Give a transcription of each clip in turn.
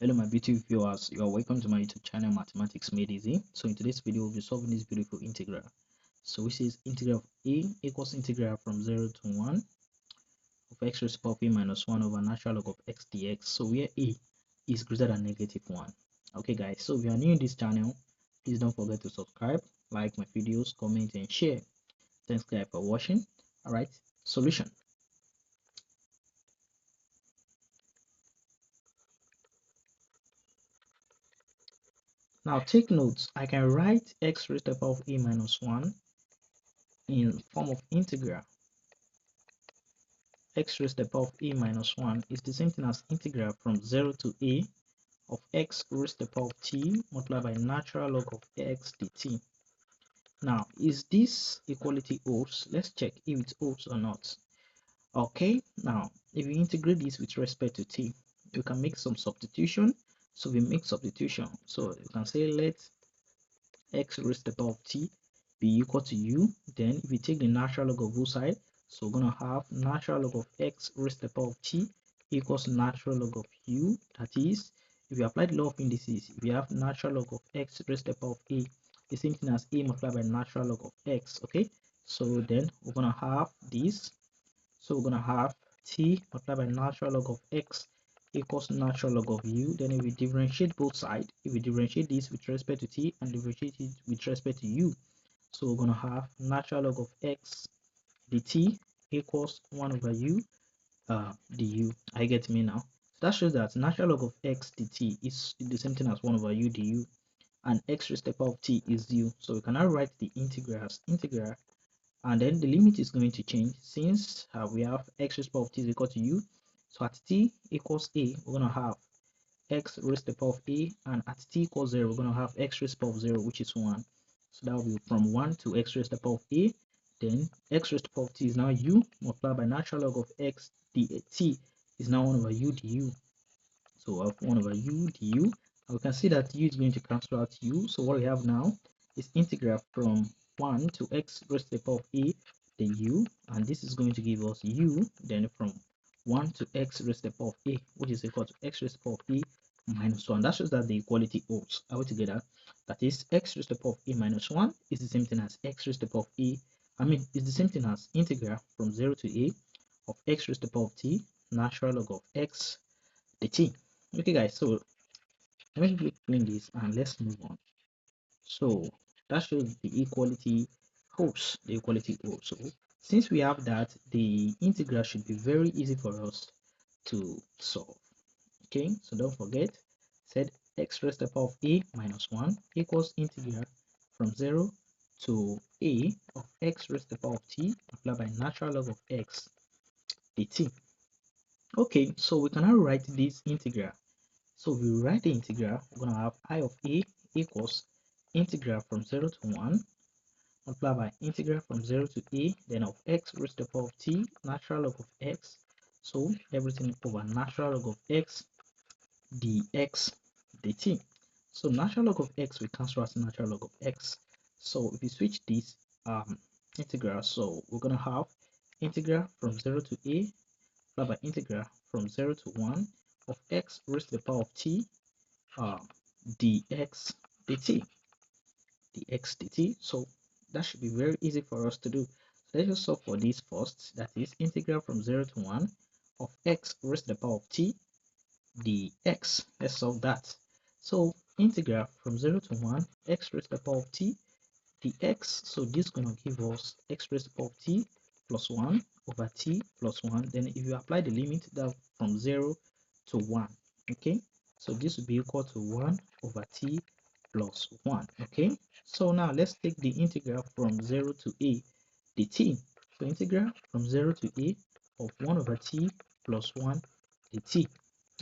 Hello my beautiful viewers, you are welcome to my YouTube channel Mathematics Made Easy. So in today's video we'll be solving this beautiful integral. So which is integral of a equals integral from 0 to 1 of x raised to the power of a minus 1 over natural log of x dx. So where a is greater than -1. Okay guys, so if you are new in this channel, please don't forget to subscribe, like my videos, comment and share. Thanks guys for watching. Alright, solution. Now take notes, I can write x raised to the power of a minus 1 in form of integral. X raised to the power of a minus 1 is the same thing as integral from 0 to a of x raised to the power of t multiplied by natural log of x dt. Now, is this equality holds? Let's check if it holds or not. Okay, now if you integrate this with respect to t, you can make some substitution. So we make substitution. So you can say let x raised to the power of t be equal to u. Then if you take the natural log of both sides, so we're going to have natural log of x raised to the power of t equals natural log of u. That is, if you apply the law of indices, if you have natural log of x raised to the power of a, the same thing as a multiplied by natural log of x. Okay, so then we're going to have this. So we're going to have t multiplied by natural log of x equals natural log of u. Then if we differentiate both sides, if we differentiate this with respect to t and differentiate it with respect to u, so we're going to have natural log of x dt equals 1 over u du. I get me now. So that shows that natural log of x dt is the same thing as 1 over u du, and x raised to the power of t is u. So we can now write the integral as integral, and then the limit is going to change since we have x raised to the power of t is equal to u. So at t equals a, we're going to have x raised to the power of a, and at t equals 0, we're going to have x raised to the power of 0, which is 1. So that will be from 1 to x raised to the power of a. Then x raised to the power of t is now u multiplied by natural log of x dt is now 1 over u du. So we have 1 over u du. And we can see that u is going to cancel out u. So what we have now is integral from 1 to x raised to the power of a, then u, and this is going to give us u, then from 1 to x raised to the power of a, which is equal to x raised to the power of a minus 1. That shows that the equality holds. Are we together? That is, x raised to the power of a minus 1 is the same thing as x raised to the power of a. It's the same thing as integral from 0 to a of x raised to the power of t natural log of x dt. Okay, guys. So let me explain this and let's move on. So that shows the equality holds. The equality holds. So since we have that, the integral should be very easy for us to solve. Okay, so don't forget, said x raised to the power of a minus 1 equals integral from 0 to a of x raised to the power of t multiplied by natural log of x dt. Okay, so we can now write this integral. So if we write the integral, we're going to have I of a equals integral from 0 to 1 multiplied by integral from 0 to a, then of x raised to the power of t natural log of x. So everything over natural log of x dx dt. So natural log of x will cancel as natural log of x. So if you switch this integral, so we're going to have integral from 0 to a multiplied by integral from 0 to 1 of x raised to the power of t dx dt. So that should be very easy for us to do. So let's just solve for this first. That is integral from 0 to 1 of x raised to the power of t dx. Let's solve that. So integral from 0 to 1 x raised to the power of t dx. So this is going to give us x raised to the power of t plus 1 over t plus 1. Then if you apply the limit, that from 0 to 1. Okay, so this will be equal to 1 over t plus 1. Okay, so now let's take the integral from 0 to a dt. So integral from 0 to a of 1 over t plus 1 dt.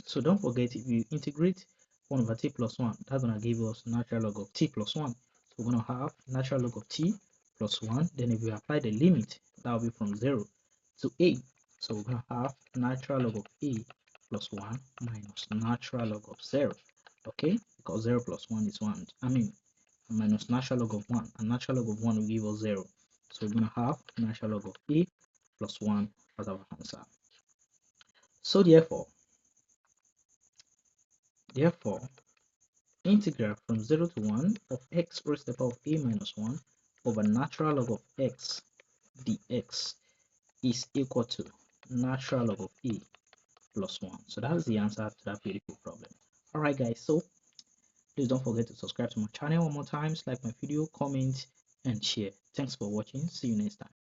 So don't forget, if you integrate 1 over t plus 1, that's going to give us natural log of t plus 1. So we're going to have natural log of t plus 1. Then if we apply the limit, that will be from 0 to a. So we're going to have natural log of a plus 1 minus natural log of 0. Okay, because 0 plus 1 is 1. Minus natural log of 1. And natural log of 1 will give us 0. So we're going to have natural log of a plus 1 as our answer. So therefore, Therefore, integral from 0 to 1 of x raised to the power of a minus 1 over natural log of x dx is equal to natural log of a plus 1. So that's the answer to that beautiful problem. Alright guys, so please don't forget to subscribe to my channel one more time, like my video, comment and share. Thanks for watching. See you next time.